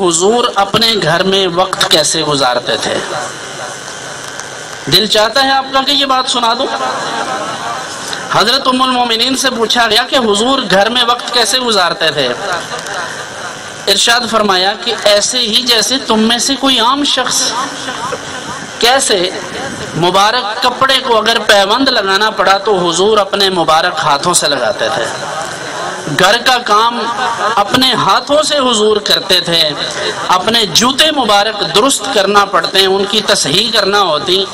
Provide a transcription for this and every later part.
हुजूर अपने घर में वक्त कैसे गुजारते थे? दिल चाहता है आपका कि ये बात सुना दूं? हजरत उम्मुल मोमिनीन से पूछा गया कि हुजूर घर में वक्त कैसे गुजारते थे। इरशाद फरमाया कि ऐसे ही जैसे तुम में से कोई आम शख्स। कैसे? मुबारक कपड़े को अगर पैबंद लगाना पड़ा तो हुजूर अपने मुबारक हाथों से लगाते थे। घर का काम अपने हाथों से हुजूर करते थे। अपने जूते मुबारक दुरुस्त करना पड़ते हैं, उनकी तसहीह करना होती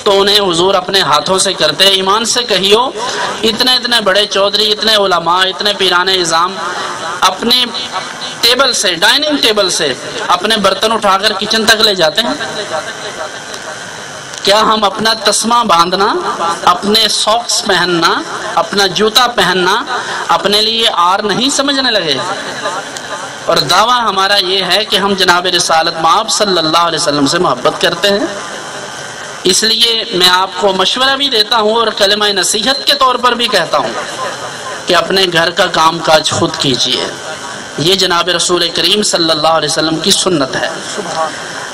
तो उन्हें हुजूर अपने हाथों से करते। ईमान से कहियो, इतने इतने बड़े चौधरी, इतने उलमा, इतने पीराने इज़ाम अपने टेबल से, डाइनिंग टेबल से अपने बर्तन उठाकर किचन तक ले जाते हैं। क्या हम अपना तस्मा बांधना, अपने सॉक्स पहनना, अपना जूता पहनना अपने लिए आर नहीं समझने लगे? और दावा हमारा ये है कि हम जनाब रिसालत माब सल्लल्लाहु अलैहि वसल्लम से मोहब्बत करते हैं। इसलिए मैं आपको मशवरा भी देता हूँ और कलमा नसीहत के तौर पर भी कहता हूँ कि अपने घर का काम काज खुद कीजिए। ये जनाब रसूल करीम सल्लल्लाहु अलैहि वसल्लम की सुन्नत है।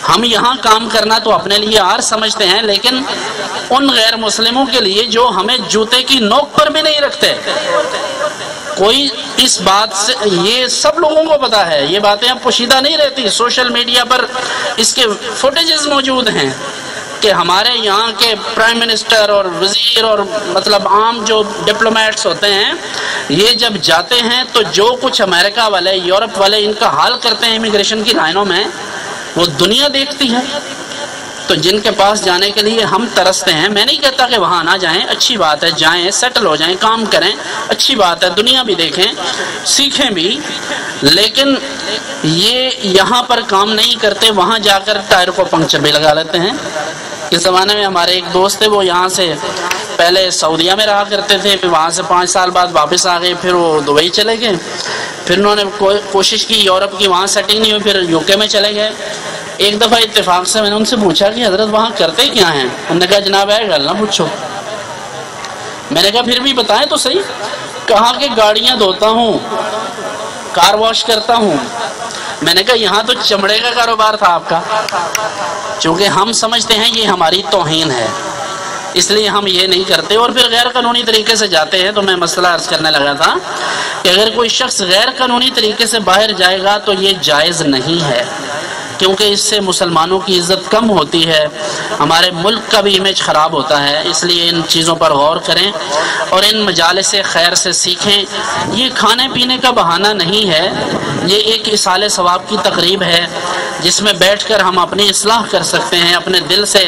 हम यहाँ काम करना तो अपने लिए आर समझते हैं, लेकिन उन गैर मुस्लिमों के लिए जो हमें जूते की नोक पर भी नहीं रखते, कोई इस बात से, ये सब लोगों को पता है, ये बातें अब पोशीदा नहीं रहती। सोशल मीडिया पर इसके फुटेजेस मौजूद हैं कि हमारे यहाँ के प्राइम मिनिस्टर और वजीर और मतलब आम जो डिप्लोमेट्स होते हैं, ये जब जाते हैं तो जो कुछ अमेरिका वाले, यूरोप वाले इनका हाल करते हैं इमिग्रेशन की लाइनों में, वो दुनिया देखती है। तो जिनके पास जाने के लिए हम तरसते हैं, मैं नहीं कहता कि वहाँ ना जाएं, अच्छी बात है, जाएं, सेटल हो जाएं, काम करें, अच्छी बात है, दुनिया भी देखें, सीखें भी, लेकिन ये यहाँ पर काम नहीं करते, वहाँ जाकर टायर को पंक्चर भी लगा लेते हैं। इस ज़माने में हमारे एक दोस्त थे, वो यहाँ से पहले सऊदीया में रहा करते थे, फिर वहाँ से 5 साल बाद वापस आ गए, फिर वो दुबई चले गए, फिर उन्होंने कोशिश की यूरोप की, वहाँ सेटिंग नहीं हुई, फिर यूके में चले गए। एक दफ़ा इत्तेफाक से मैंने उनसे पूछा कि हजरत वहाँ करते क्या हैं? उन्होंने कहा जनाब है गल ना पूछो। मैंने कहा फिर भी बताएं तो सही। कहा कि गाड़ियाँ धोता हूँ, कार वॉश करता हूँ। मैंने कहा यहाँ तो चमड़े का कारोबार था आपका। चूँकि हम समझते हैं ये हमारी तौहीन है, इसलिए हम ये नहीं करते और फिर गैर कानूनी तरीके से जाते हैं। तो मैं मसला अर्ज करने लगा था कि अगर कोई शख्स गैर कानूनी तरीके से बाहर जाएगा तो ये जायज़ नहीं है, क्योंकि इससे मुसलमानों की इज़्ज़त कम होती है, हमारे मुल्क का भी इमेज ख़राब होता है। इसलिए इन चीज़ों पर गौर करें और इन मजालिस खैर से सीखें। ये खाने पीने का बहाना नहीं है, ये एक इसाले सवाब की तकरीब है जिसमें बैठकर हम अपनी इस्लाह कर सकते हैं, अपने दिल से,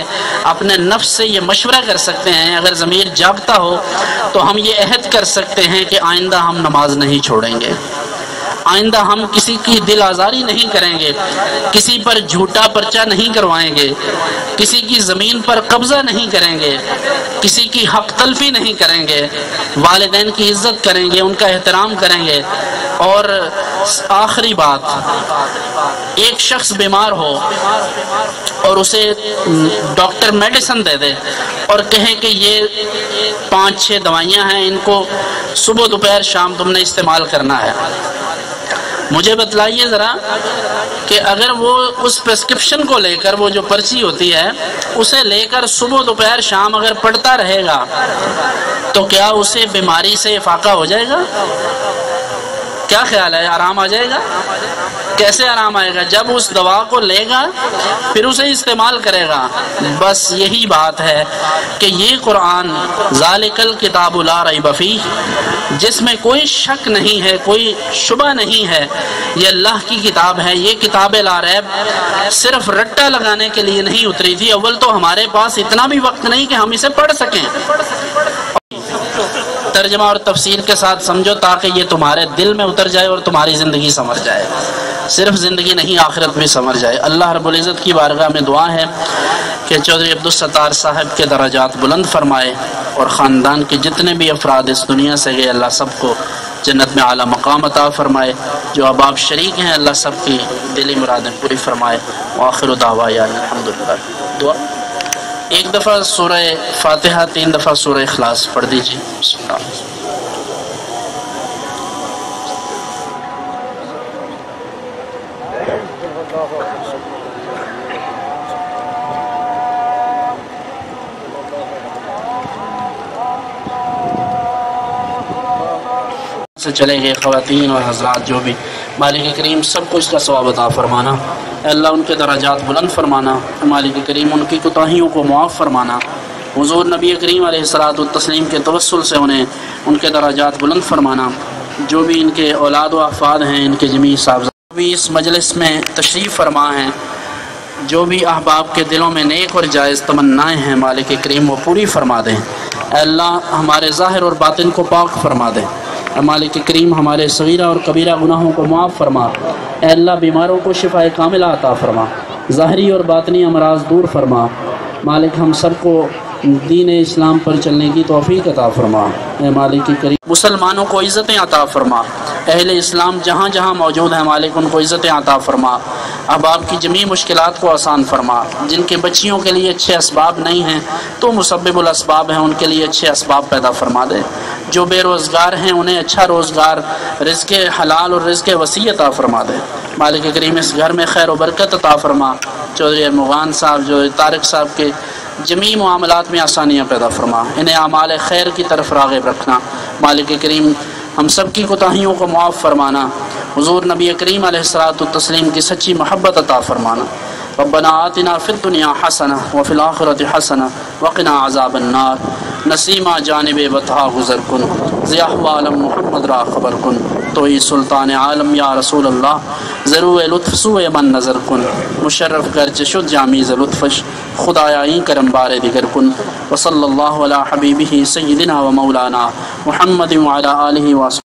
अपने नफ्स से ये मशवरा कर सकते हैं। अगर ज़मीर जागता हो तो हम ये अहद कर सकते हैं कि आइंदा हम नमाज नहीं छोड़ेंगे, आइंदा हम किसी की दिल आज़ारी नहीं करेंगे, किसी पर झूठा पर्चा नहीं करवाएंगे, किसी की ज़मीन पर कब्ज़ा नहीं करेंगे, किसी की हक तलफी नहीं करेंगे, वालिदैन की इज़्ज़त करेंगे, उनका एहतराम करेंगे। और आखिरी बात, एक शख्स बीमार हो और उसे डॉक्टर मेडिसिन दे दे और कहे कि ये 5-6 दवाइयाँ हैं, इनको सुबह दोपहर शाम तुमने इस्तेमाल करना है। मुझे बतलाइए ज़रा कि अगर वो उस प्रिस्क्रिप्शन को लेकर, वो जो पर्ची होती है उसे लेकर सुबह दोपहर शाम अगर पढ़ता रहेगा तो क्या उसे बीमारी से फाका हो जाएगा? क्या ख्याल है, आराम आ जाएगा? कैसे आराम आएगा? जब उस दवा को लेगा फिर उसे इस्तेमाल करेगा। बस यही बात है कि ये कुरान ज़ालिकल किताबु ला रैब फीह, जिसमें कोई शक नहीं है, कोई शुबा नहीं है, ये अल्लाह की किताब है। ये किताब ला रैब सिर्फ रट्टा लगाने के लिए नहीं उतरी थी। अव्वल तो हमारे पास इतना भी वक्त नहीं कि हम इसे पढ़ सकें। तर्जमा और तफसीर के साथ समझो ताकि ये तुम्हारे दिल में उतर जाए और तुम्हारी ज़िंदगी समझ जाए। सिर्फ ज़िंदगी नहीं, आखिरत भी समझ जाए। अल्लाह रब्बुल इज़्ज़त की बारगाह में दुआ है कि चौधरी अब्दुल सत्तार साहब के दराजात बुलंद फरमाए और ख़ानदान के जितने भी अफराद इस दुनिया से गए, अल्लाह सबको जन्नत में आला मकाम अता फरमाए। जो अब आप शरीक हैं, अल्लाह सबकी दिली मुरादें पूरी फरमाए। आखिर दावा अल्हम्दुलिल्लाह। दुआ एक दफ़ा सूरह फातिहा, 3 दफ़ा सूरह इखलास पढ़ दीजिए। سے چلے گئے خواتین اور حضرات جو بھی، مالک کریم سب کو اس کا ثواب عطا فرمانا، اے اللہ ان کے درجات بلند فرمانا، مالک کریم ان کی کوتاہیوں کو معاف فرمانا، حضور نبی کریم علیہ الصلوۃ والتسلیم کے توسل سے انہیں ان کے درجات بلند فرمانا، جو بھی ان کے اولاد و احفاد ہیں، ان کے جمیع صاحبزاد بھی اس مجلس میں تشریف فرما ہیں، جو بھی احباب کے دلوں میں نیک اور جائز تمنائیں ہیں مالک کریم وہ پوری فرما دیں، اے اللہ ہمارے ظاہر اور باطن کو پاک فرما دیں، اے مالک کریم ہمارے صغیرہ اور کبیرہ گناہوں کو معاف فرما، اے اللہ بیماروں کو شفائے کاملہ عطا فرما، ظاہری اور باطنی امراض دور فرما، مالک ہم سب کو دین اسلام پر چلنے کی توفیق عطا فرما، اے مالک کریم مسلمانوں کو عزتیں عطا فرما، اہل اسلام جہاں جہاں موجود ہیں مالک ان کو عزتیں عطا فرما، احباب کی جمیع مشکلات کو آسان فرما، جن کے بچیوں کے لیے اچھے اسباب نہیں ہیں تو مسبب الاسباب ہیں، ان کے لیے اچھے اسباب پیدا فرما دے، جو بے روزگار ہیں انہیں اچھا روزگار، رزق حلال اور رزق وسیع عطا فرما دے، مالک کریم اس گھر میں خیر و برکت عطا فرما، چودھری ارمغان صاحب جو طارق صاحب کے جمیع معاملات میں آسانیاں پیدا فرما، انہیں اعمال خیر کی طرف راغب رکھنا، مالک کریم ہم سب کی کوتاہیوں کو معاف فرمانا، حضور نبی کریم علیہ الصلوۃ والتسلیم کی سچی محبت عطا فرمانا، ربنا آتنا فی الدنیا حسنہ وفی الآخرۃ حسنہ وقنا عذاب النار، نسیمہ جانب بطحا گزر کن، ضیاء عالم محمد را خبر کن، توئی سلطان عالم یا رسول اللہ، ضرور لطف سوئے من نظر کن، مشرف گرچ شد جامیز لطفش، خدایا این کرم بار دیگر کن، وصلی اللہ علی حبیبہ سیدنا و مولانا محمد وعلی آلہ وصحبہ